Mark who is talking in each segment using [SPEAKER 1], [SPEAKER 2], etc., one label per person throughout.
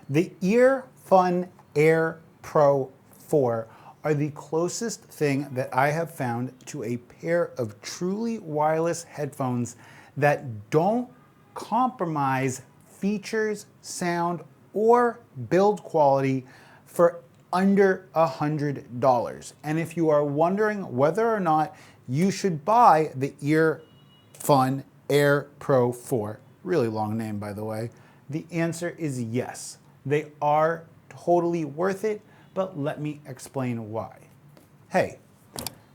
[SPEAKER 1] The EarFun Air Pro 4 are the closest thing that I have found to a pair of truly wireless headphones that don't compromise features, sound, or build quality for under $100. And if you are wondering whether or not you should buy the EarFun Air Pro 4, really long name by the way, the answer is yes. They are totally worth it, but let me explain why. Hey,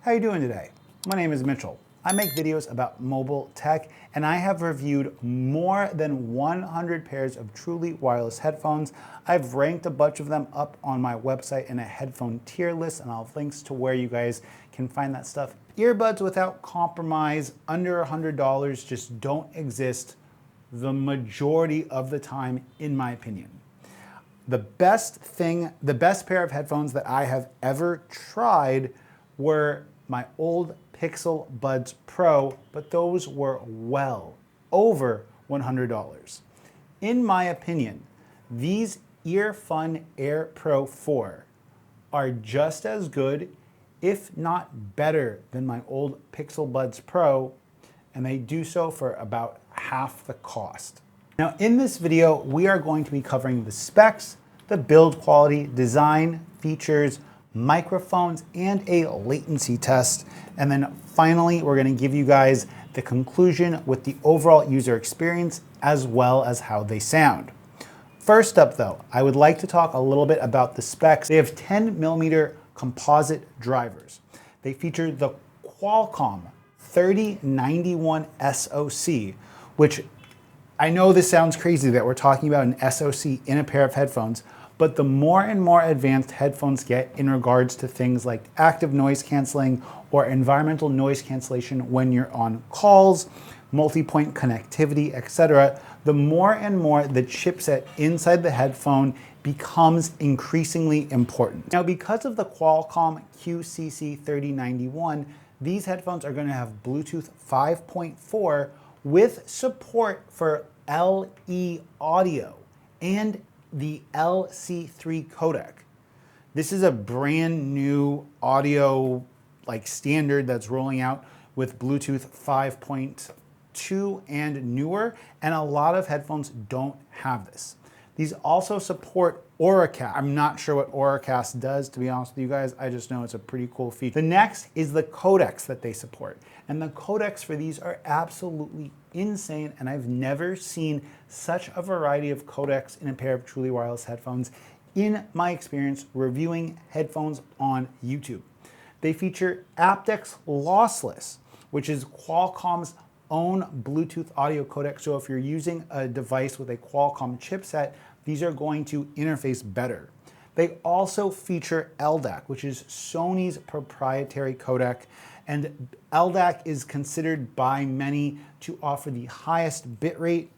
[SPEAKER 1] how you doing today? My name is Mitchell. I make videos about mobile tech, and I have reviewed more than 100 pairs of truly wireless headphones. I've ranked a bunch of them up on my website in a headphone tier list, and I'll have links to where you guys can find that stuff. Earbuds without compromise, under $100, just don't exist the majority of the time, in my opinion. The best pair of headphones that I have ever tried were my old Pixel Buds Pro, but those were well over $100. In my opinion, these EarFun Air Pro 4 are just as good, if not better, than my old Pixel Buds Pro, and they do so for about half the cost. Now, in this video, we are going to be covering the specs, the build quality, design, features, microphones, and a latency test. And then finally, we're going to give you guys the conclusion with the overall user experience as well as how they sound. First up though, I would like to talk a little bit about the specs. They have 10mm composite drivers. They feature the Qualcomm 3091 SoC, which I know this sounds crazy that we're talking about an SoC in a pair of headphones, but the more and more advanced headphones get in regards to things like active noise canceling or environmental noise cancellation when you're on calls, multi-point connectivity, etc., the more and more the chipset inside the headphone becomes increasingly important. Now, because of the Qualcomm QCC3091, these headphones are going to have Bluetooth 5.4 with support for LE audio and the LC3 codec. This is a brand new audio standard that's rolling out with Bluetooth 5.2 and newer, and a lot of headphones don't have this. These also support Auracast. I'm not sure what Auracast does, to be honest with you guys. I just know it's a pretty cool feature. The next is the codecs that they support. And the codecs for these are absolutely insane, and I've never seen such a variety of codecs in a pair of truly wireless headphones in my experience reviewing headphones on YouTube. They feature apt-x lossless, which is Qualcomm's own Bluetooth audio codec. So if you're using a device with a Qualcomm chipset, these are going to interface better. They also feature LDAC, which is Sony's proprietary codec, and LDAC is considered by many to offer the highest bitrate.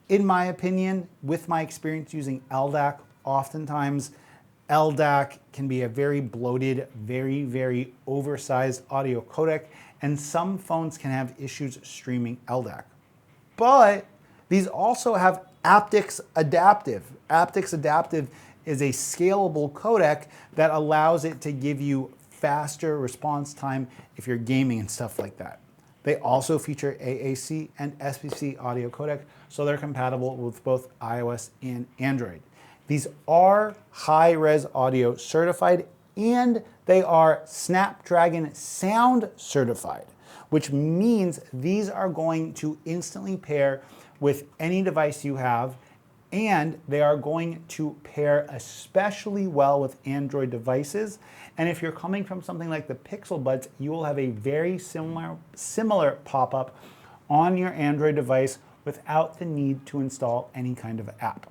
[SPEAKER 1] In my opinion, with my experience using LDAC, oftentimes LDAC can be a very bloated, very oversized audio codec, and some phones can have issues streaming LDAC. But these also have apt-x adaptive. Apt-x adaptive is a scalable codec that allows it to give you faster response time if you're gaming and stuff like that. They also feature AAC and SBC audio codec, so they're compatible with both iOS and Android. These are high-res audio certified, and they are Snapdragon sound certified, which means these are going to instantly pair with any device you have, and they are going to pair especially well with Android devices. And if you're coming from something like the Pixel Buds, you will have a very similar pop-up on your Android device without the need to install any kind of app.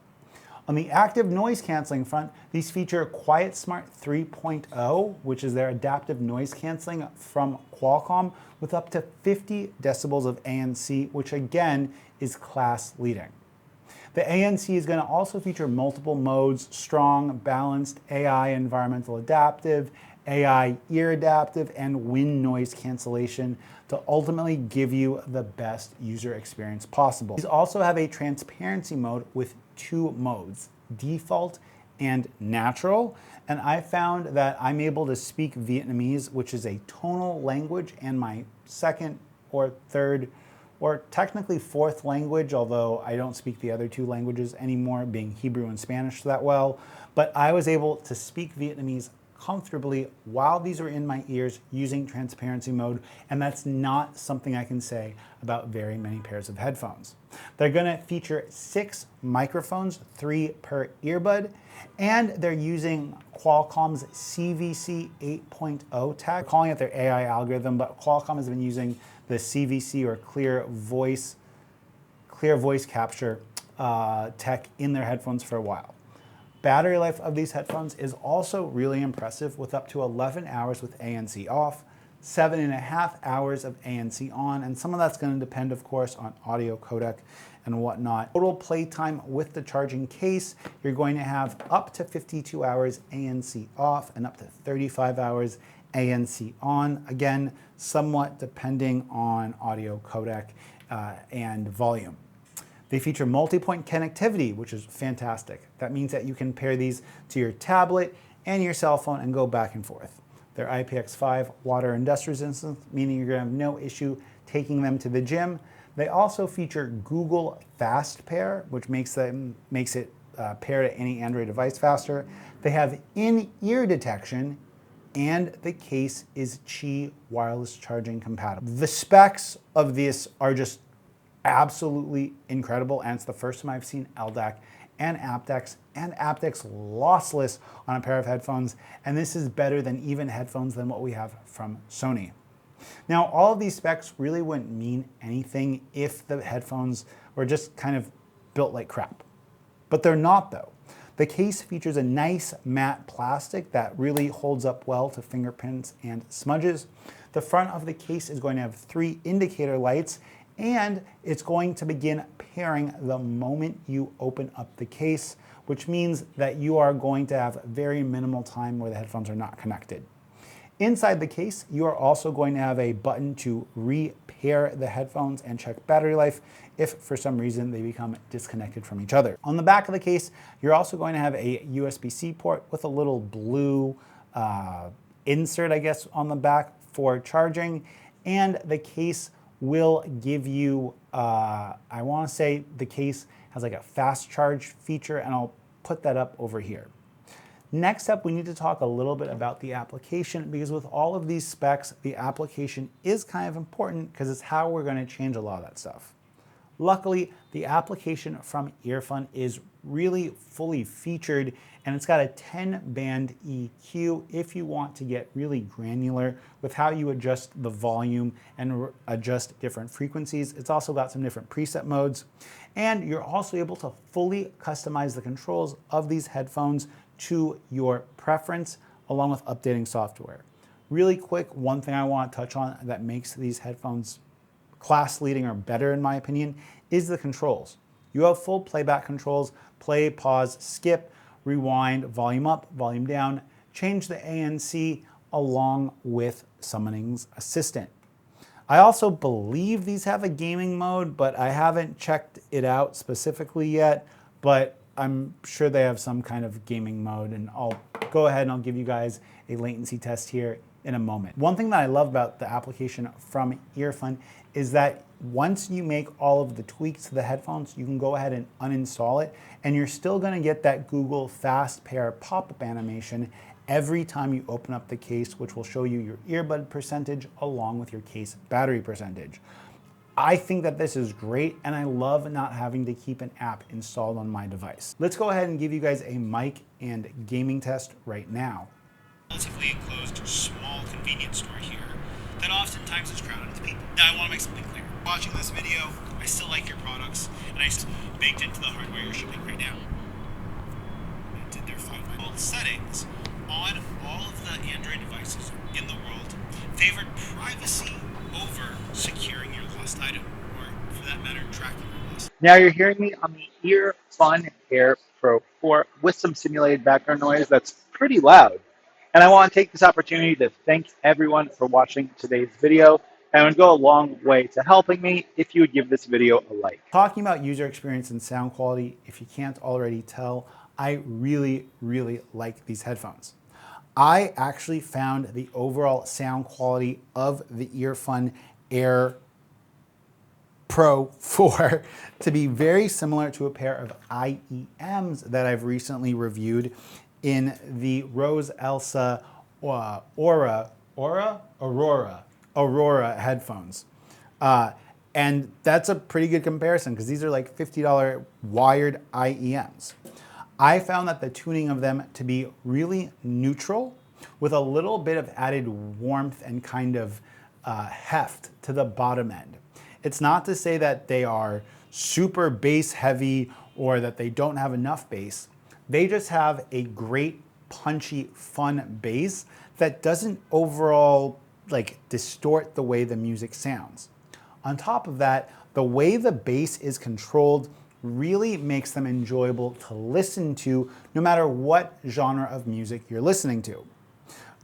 [SPEAKER 1] On the active noise canceling front, these feature QuietSmart 3.0, which is their adaptive noise canceling from Qualcomm, with up to 50 decibels of ANC, which again is class leading. The ANC is going to also feature multiple modes: strong, balanced, AI, environmental adaptive, AI ear adaptive, and wind noise cancellation to ultimately give you the best user experience possible. These also have a transparency mode with two modes, default and natural. And I found that I'm able to speak Vietnamese, which is a tonal language and my second or third or technically fourth language, although I don't speak the other two languages anymore, being Hebrew and Spanish that well. But I was able to speak Vietnamese comfortably while these were in my ears using transparency mode, and that's not something I can say about very many pairs of headphones. They're going to feature 6 microphones, 3 per earbud, and they're using Qualcomm's CVC 8.0 tech. We're calling it their AI algorithm, but Qualcomm has been using the CVC or clear voice capture tech in their headphones for a while. Battery life of these headphones is also really impressive, with up to 11 hours with ANC off, 7.5 hours of ANC on, and some of that's going to depend, of course, on audio codec and whatnot. Total playtime with the charging case, you're going to have up to 52 hours ANC off and up to 35 hours ANC on. Again, somewhat depending on audio codec and volume. They feature multi-point connectivity, which is fantastic. That means that you can pair these to your tablet and your cell phone and go back and forth. They're IPX5 water and dust resistant, meaning you're going to have no issue taking them to the gym. They also feature Google Fast Pair, which makes it pair to any Android device faster. They have in-ear detection, and the case is Qi wireless charging compatible. The specs of this are just absolutely incredible, and it's the first time I've seen LDAC and apt-x lossless on a pair of headphones, and this is better than even headphones than what we have from Sony. Now, all of these specs really wouldn't mean anything if the headphones were just kind of built like crap, but they're not though. The case features a nice matte plastic that really holds up well to fingerprints and smudges. The front of the case is going to have 3 indicator lights, and it's going to begin pairing the moment you open up the case, which means that you are going to have very minimal time where the headphones are not connected. Inside the case, you are also going to have a button to repair the headphones and check battery life if for some reason they become disconnected from each other. On the back of the case, you're also going to have a USB-C port with a little blue insert, I guess, on the back for charging, and the case will give you, I want to say the case has like a fast charge feature, and I'll put that up over here. Next up, we need to talk a little bit about the application, because with all of these specs, the application is kind of important because it's how we're going to change a lot of that stuff. Luckily, the application from EarFun is really fully featured, and it's got a 10-band EQ if you want to get really granular with how you adjust the volume and adjust different frequencies. It's also got some different preset modes, and you're also able to fully customize the controls of these headphones to your preference, along with updating software. Really quick, one thing I want to touch on that makes these headphones class leading or better in my opinion is the controls. You have full playback controls: play, pause, skip, rewind, volume up, volume down, change the ANC, along with summoning's assistant. I also believe these have a gaming mode, but I haven't checked it out specifically yet, but I'm sure they have some kind of gaming mode, and I'll go ahead and I'll give you guys a latency test here in a moment. One thing that I love about the application from EarFun is that once you make all of the tweaks to the headphones, you can go ahead and uninstall it, and you're still going to get that Google Fast Pair pop-up animation every time you open up the case, which will show you your earbud percentage along with your case battery percentage. I think that this is great, and I love not having to keep an app installed on my device. Let's go ahead and give you guys a mic and gaming test right now.
[SPEAKER 2] Relatively enclosed, small convenience store here that oftentimes is crowded with people. Now, I want to make something clear. Watching this video, I still like your products, and I still baked into the hardware you're shipping right now. I did their Find My Old settings on all of the Android devices in the world favored privacy over securing your lost item, or for that matter, tracking your lost.
[SPEAKER 1] Now you're hearing me on the EarFun Air Pro 4 with some simulated background noise that's pretty loud.
[SPEAKER 3] And I want to take this opportunity to thank everyone for watching today's video. And it would go a long way to helping me if you would give this video a like.
[SPEAKER 1] Talking about user experience and sound quality, if you can't already tell, I really, really like these headphones. I actually found the overall sound quality of the EarFun Air Pro 4 to be very similar to a pair of IEMs that I've recently reviewed in the Rose Elsa Aurora headphones. And that's a pretty good comparison because these are like $50 wired IEMs. I found that the tuning of them to be really neutral with a little bit of added warmth and kind of heft to the bottom end. It's not to say that they are super bass heavy or that they don't have enough bass. They just have a great punchy, fun bass that doesn't overall like distort the way the music sounds. On top of that, the way the bass is controlled really makes them enjoyable to listen to no matter what genre of music you're listening to.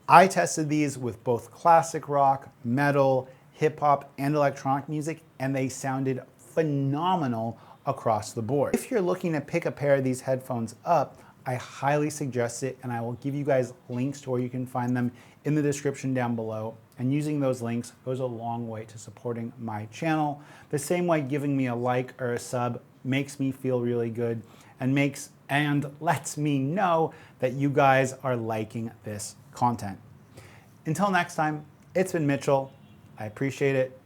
[SPEAKER 1] I tested these with both classic rock, metal, hip hop, and electronic music, and they sounded phenomenal across the board. If you're looking to pick a pair of these headphones up, I highly suggest it, and I will give you guys links to where you can find them in the description down below. And using those links goes a long way to supporting my channel. The same way giving me a like or a sub makes me feel really good and lets me know that you guys are liking this content. Until next time, it's been Mitchell. I appreciate it.